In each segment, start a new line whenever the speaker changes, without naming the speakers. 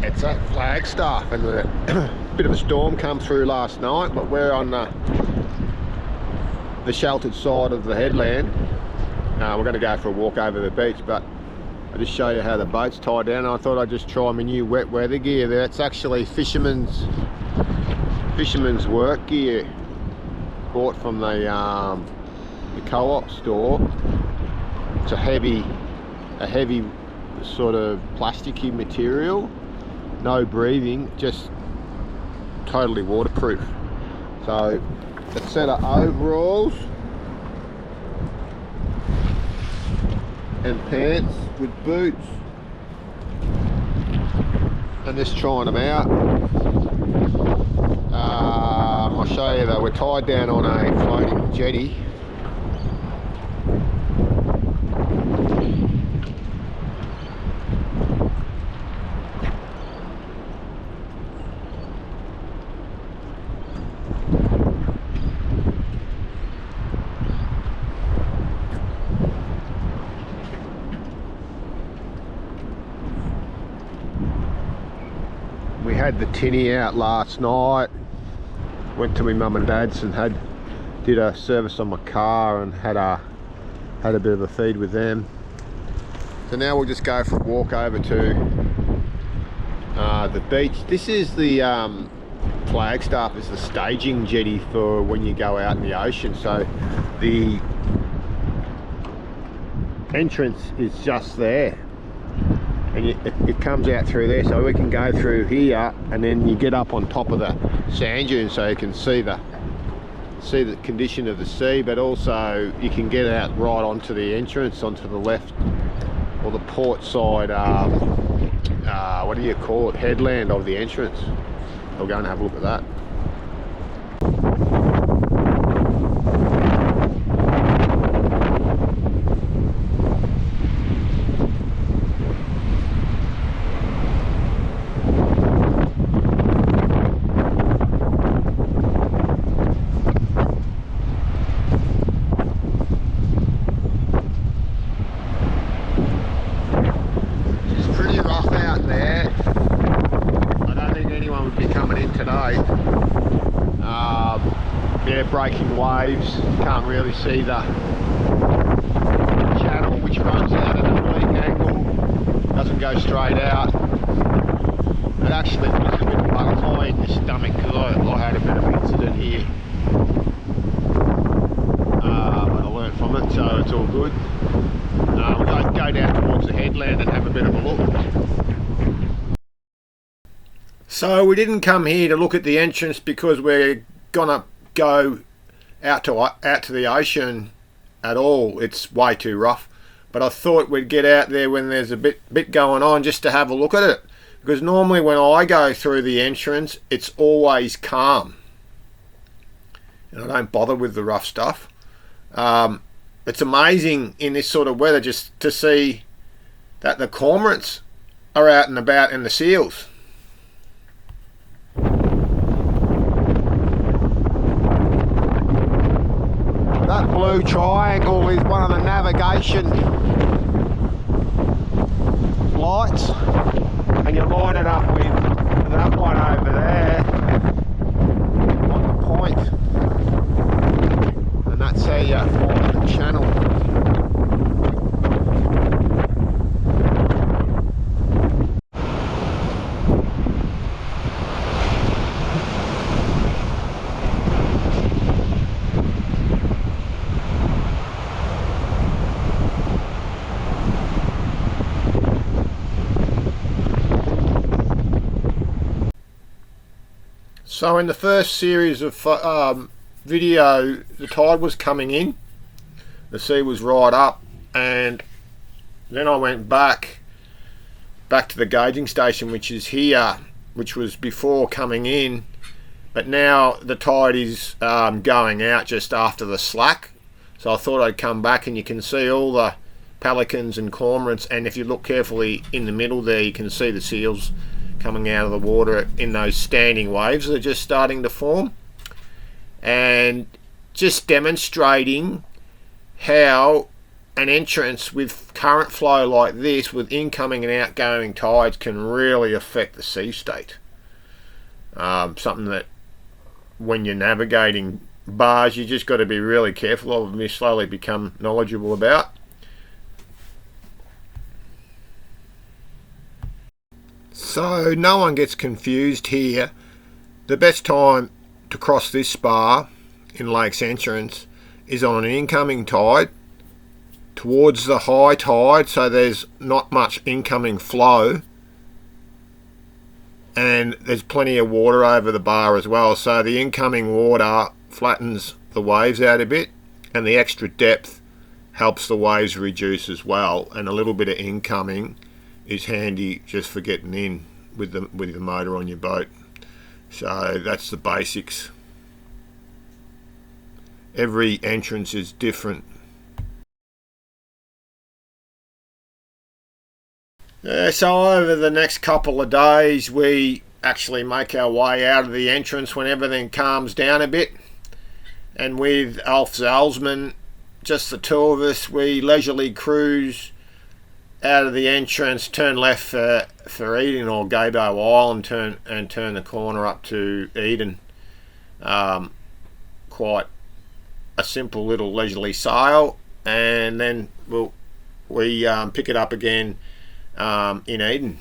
It's at Flagstaff, and a bit of a storm come through last night, but we're on the sheltered side of the headland. We're going to go for a walk over the beach, but I'll just show you how the boat's tied down. I thought I'd just try my new wet weather gear there. It's actually fisherman's work gear, bought from the co-op store. It's a heavy sort of plasticky material, no breathing, just totally waterproof. So a set of overalls and pants with boots, and just trying them out. I'll show you that we're tied down on a floating jetty. We had the tinny out last night, went to my mum and dad's and did a service on my car and had a bit of a feed with them. So now we'll just go for a walk over to the beach. This is the Flagstaff, is the staging jetty for when you go out in the ocean. So the entrance is just there, and it comes out through there, so we can go through here, and then you get up on top of the sand dune so you can see the condition of the sea, but also you can get out right onto the entrance, onto the left or the port side, what do you call it, headland of the entrance. I'll go and have a look at that. Yeah, breaking waves, can't really see the channel which runs out at an oblique angle, doesn't go straight out. It actually puts a bit of butterfly in your stomach, because I had a bit of an incident here, but I learnt from it, so it's all good. We'll go down towards the headland and have a bit of a look. So we didn't come here to look at the entrance because we're gonna go out to the ocean at all. It's way too rough, but I thought we'd get out there when there's a bit going on, just to have a look at it, because normally when I go through the entrance it's always calm and I don't bother with the rough stuff. It's amazing in this sort of weather just to see that the cormorants are out and about, and the seals. That blue triangle is one of the navigation lights, and you line it up with that one over there on the point, and that's how you find the channel. So in the first series of video, the tide was coming in, the sea was right up, and then I went back to the gauging station, which is here, which was before coming in, but now the tide is going out just after the slack. So I thought I'd come back, and you can see all the pelicans and cormorants, and if you look carefully in the middle there, you can see the seals coming out of the water in those standing waves that are just starting to form, and just demonstrating how an entrance with current flow like this, with incoming and outgoing tides, can really affect the sea state. Something that when you're navigating bars, you just got to be really careful of, and you slowly become knowledgeable about. So no one gets confused here. The best time to cross this spar in Lake's Entrance is on an incoming tide towards the high tide, so there's not much incoming flow, and there's plenty of water over the bar as well, so the incoming water flattens the waves out a bit, and the extra depth helps the waves reduce as well, and a little bit of incoming is handy just for getting in with the motor on your boat. So that's the basics. Every entrance is different. So over the next couple of days we actually make our way out of the entrance when everything calms down a bit, and with Alf Zalzman, just the two of us, we leisurely cruise out of the entrance, turn left for Eden or Gabo Island, turn the corner up to Eden. Quite a simple little leisurely sail, and then we pick it up again in Eden.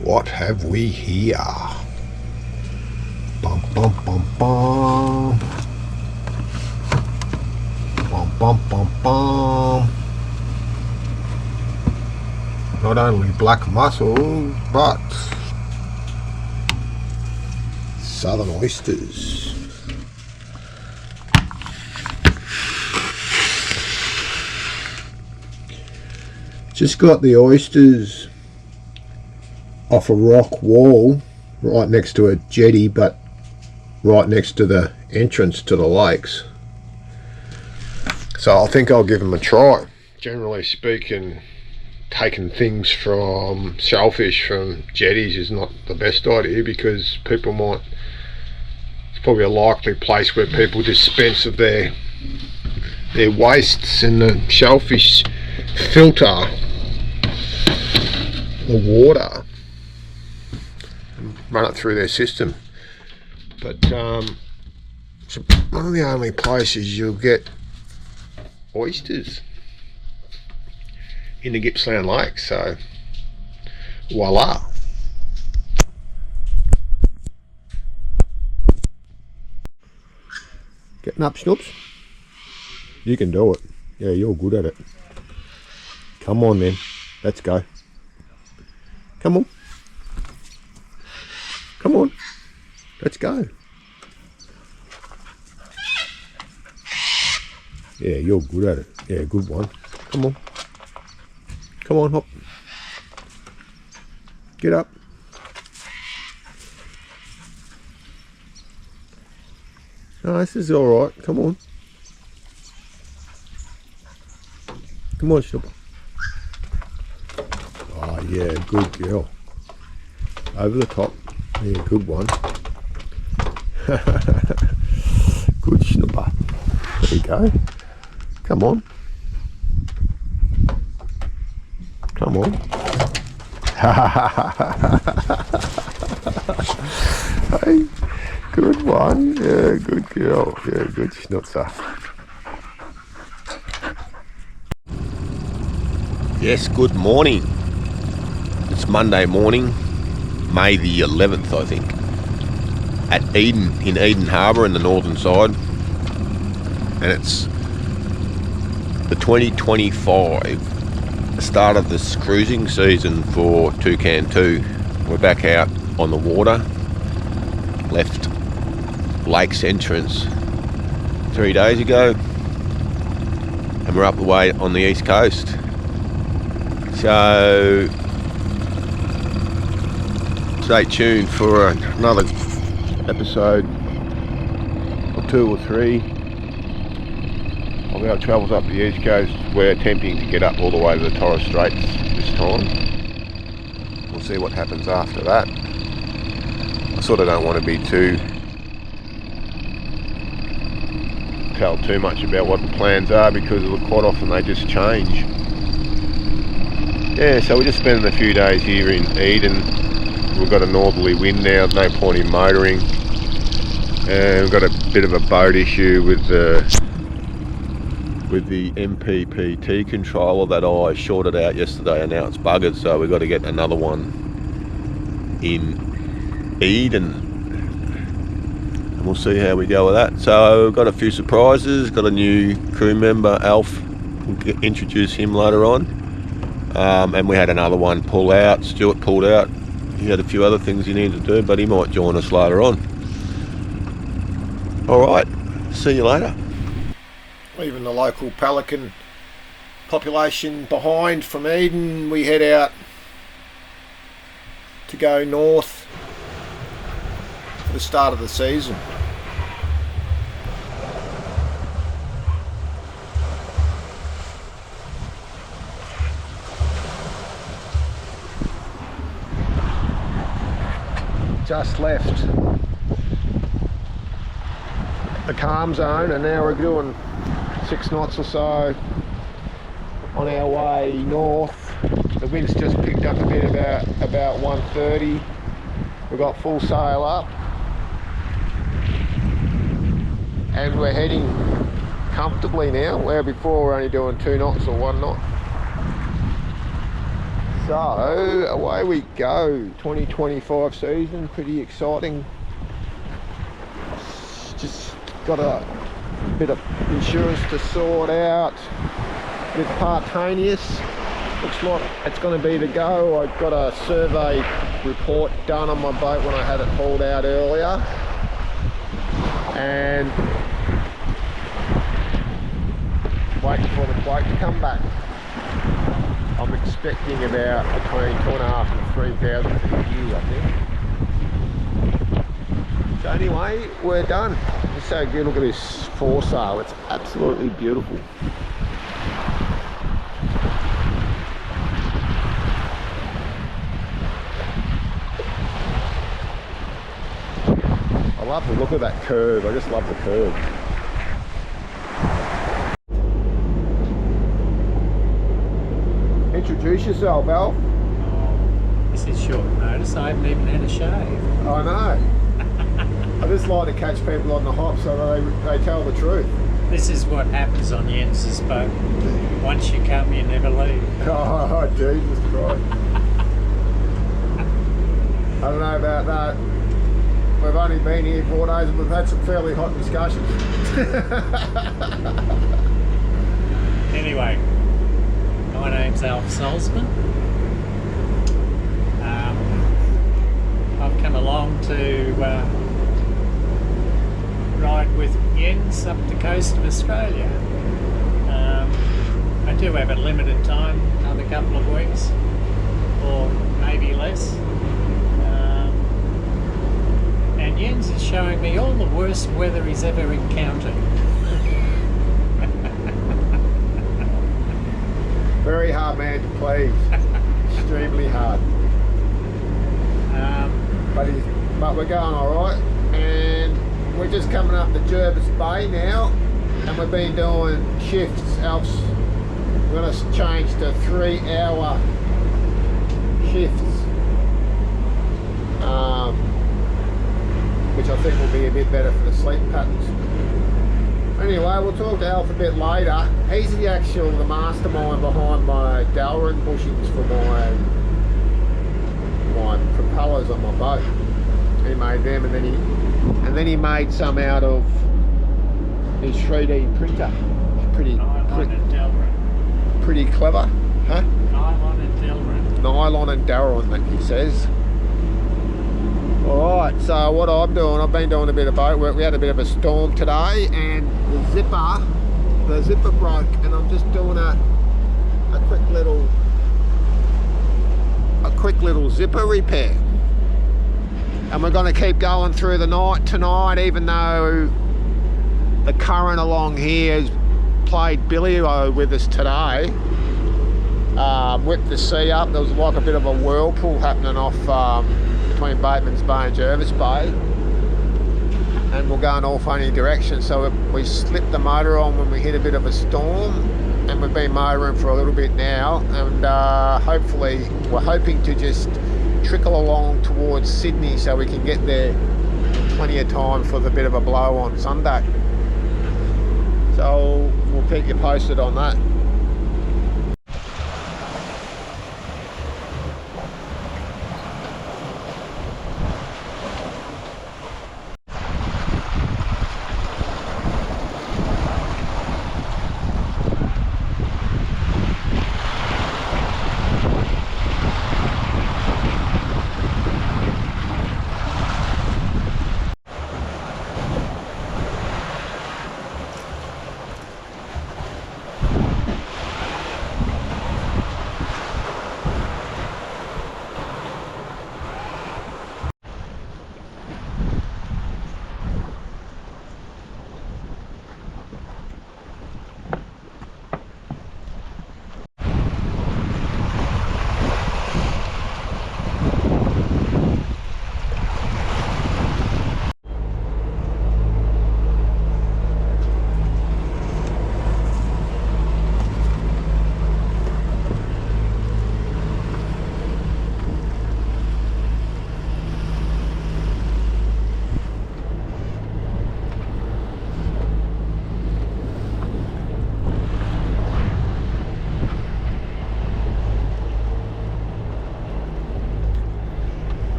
What have we here? Bum bum bum bum. Bum bum bum bum. Not only black mussels, but southern oysters. Just got the oysters off a rock wall right next to a jetty, but right next to the entrance to the lakes. So I think I'll give them a try. Generally speaking, taking things from shellfish from jetties is not the best idea, because it's probably a likely place where people dispense of their wastes, and the shellfish filter the water and run it through their system. But it's one of the only places you'll get oysters in the Gippsland Lake, so voila. Getting up, Snoops? You can do it. Yeah, you're good at it. Come on then, let's go. Come on. Come on. Let's go. Yeah, you're good at it. Yeah, good one. Come on. Come on, hop. Get up. No, this is alright. Come on. Come on, Snooper. Oh, yeah, good girl. Over the top. Yeah, good one. Good Snooper. There you go. Come on. Come on. Hey, good one. Yeah, good girl. Yeah, good schnutzer.
Yes, good morning. It's Monday morning, May the 11th, I think, at Eden, in Eden Harbour in the northern side, and it's the 2025 start of this cruising season for Toucan 2. We're back out on the water, left Lake's Entrance 3 days ago, and we're up the way on the east coast. So stay tuned for another episode or 2 or 3 of our travels up the east coast. We're attempting to get up all the way to the Torres Straits this time. We'll see what happens after that. I sort of don't want to be too tell too much about what the plans are because quite often they just change. Yeah, so we're just spending a few days here in Eden. We've got a northerly wind now, no point in motoring. And we've got a bit of a boat issue with the MPPT controller that I shorted out yesterday, and now it's buggered, so we've got to get another one in Eden. And we'll see how we go with that. So we've got a few surprises, got a new crew member, Alf, we'll introduce him later on. And we had another one pull out, Stuart pulled out. He had a few other things he needed to do, but he might join us later on. Alright, see you later.
Leaving the local pelican population behind from Eden, we head out to go north for the start of the season. Just left the calm zone and now we're doing 6 knots or so on our way north. The wind's just picked up a bit about 1:30. We've got full sail up and we're heading comfortably now, where before we're only doing 2 knots or 1 knot. So away we go. 2025 season, pretty exciting. Just got a bit of insurance to sort out with Partaneous. Looks like it's going to be the go. I got a survey report done on my boat when I had it hauled out earlier, and waiting for the quote to come back. I'm expecting about between 2,500 and 3,000 for the year, I think. So anyway, we're done. It's so good. Look at this foresail. It's absolutely beautiful. I love the look of that curve. I just love the curve. Introduce yourself, Alf.
This is short notice. I haven't even had a shave.
I know. I just like to catch people on the hop so they tell the truth.
This is what happens on Jens's boat. Once you come, you never leave.
Oh, Jesus Christ. I don't know about that. We've only been here 4 days and we've had some fairly hot discussions.
Anyway, my name's Alf Salzman. I've come along to ride with Jens up the coast of Australia. I do have a limited time, another couple of weeks, or maybe less. And Jens is showing me all the worst weather he's ever encountered.
Very hard man to please. Extremely hard. But we're going alright, and we're just coming up to Jervis Bay now, and we've been doing shifts. Alf's going to change to 3-hour shifts, which I think will be a bit better for the sleep patterns. Anyway, we'll talk to Alf a bit later. He's the mastermind behind my Dalryn bushings for my propellers on my boat. He made them, and then he made some out of his 3D printer. Pretty clever, huh?
Nylon and Dalryn.
Nylon and Dalryn, that he says. Alright, so what I've been doing a bit of boat work. We had a bit of a storm today, and the zipper broke, and I'm just doing a quick little zipper repair. And we're going to keep going through the night tonight, even though the current along here has played billy-o with us today. Whipped the sea up. There was like a bit of a whirlpool happening off between Bateman's Bay and Jervis Bay.
and we're going all funny directions. So we slipped the motor on when we hit a bit of a storm, and we've been motoring for a little bit now, and hopefully we're hoping to just trickle along towards Sydney so we can get there plenty of time for the bit of a blow on Sunday. So we'll keep you posted on that.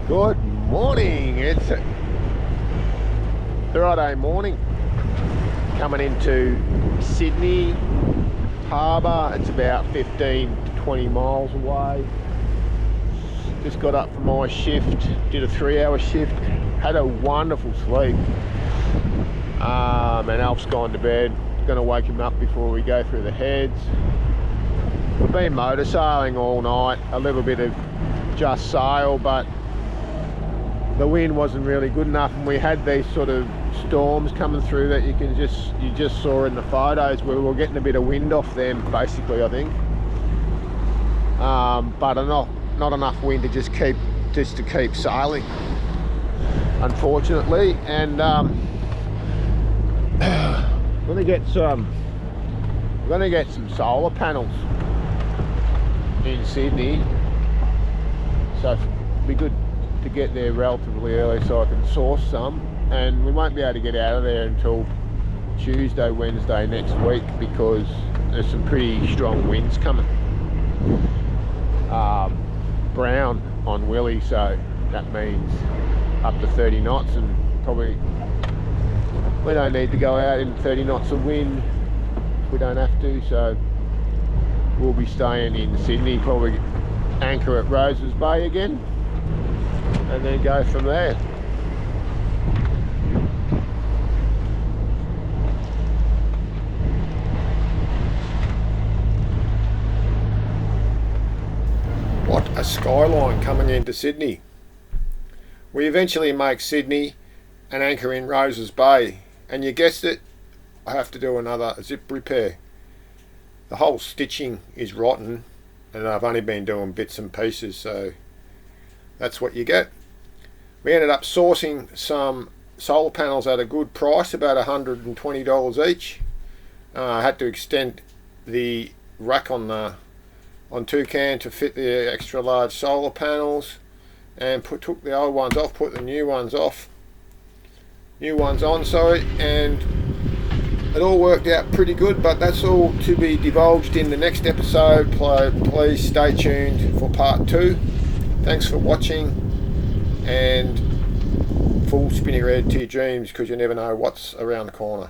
Good morning, it's Friday morning, coming into Sydney Harbour. It's about 15 to 20 miles away. Just got up from my shift, did a 3-hour shift, had a wonderful sleep, and Alf's gone to bed. Going to wake him up before we go through the heads. We've been motor sailing all night, a little bit of just sail, but the wind wasn't really good enough, and we had these sort of storms coming through that you just saw in the photos where we were getting a bit of wind off them, basically, I think. But not enough wind to just keep sailing, unfortunately. And we're gonna get some solar panels in Sydney, so it'd be good to get there relatively early so I can source some, and we won't be able to get out of there until Tuesday, Wednesday next week, because there's some pretty strong winds coming. Brown on Willie, so that means up to 30 knots, and probably we don't need to go out in 30 knots of wind. We don't have to, so we'll be staying in Sydney, probably anchor at Roses Bay again, and then go from there.
What a skyline coming into Sydney. We eventually make Sydney and anchor in Roses Bay, and you guessed it, I have to do another zip repair. The whole stitching is rotten, and I've only been doing bits and pieces, so that's what you get. We ended up sourcing some solar panels at a good price, about $120 each. I had to extend the rack on Toucan to fit the extra large solar panels, and took the old ones off, put the new ones on, and it all worked out pretty good. But that's all to be divulged in the next episode. Please stay tuned for part 2. Thanks for watching, and full spinning red to your dreams, because you never know what's around the corner.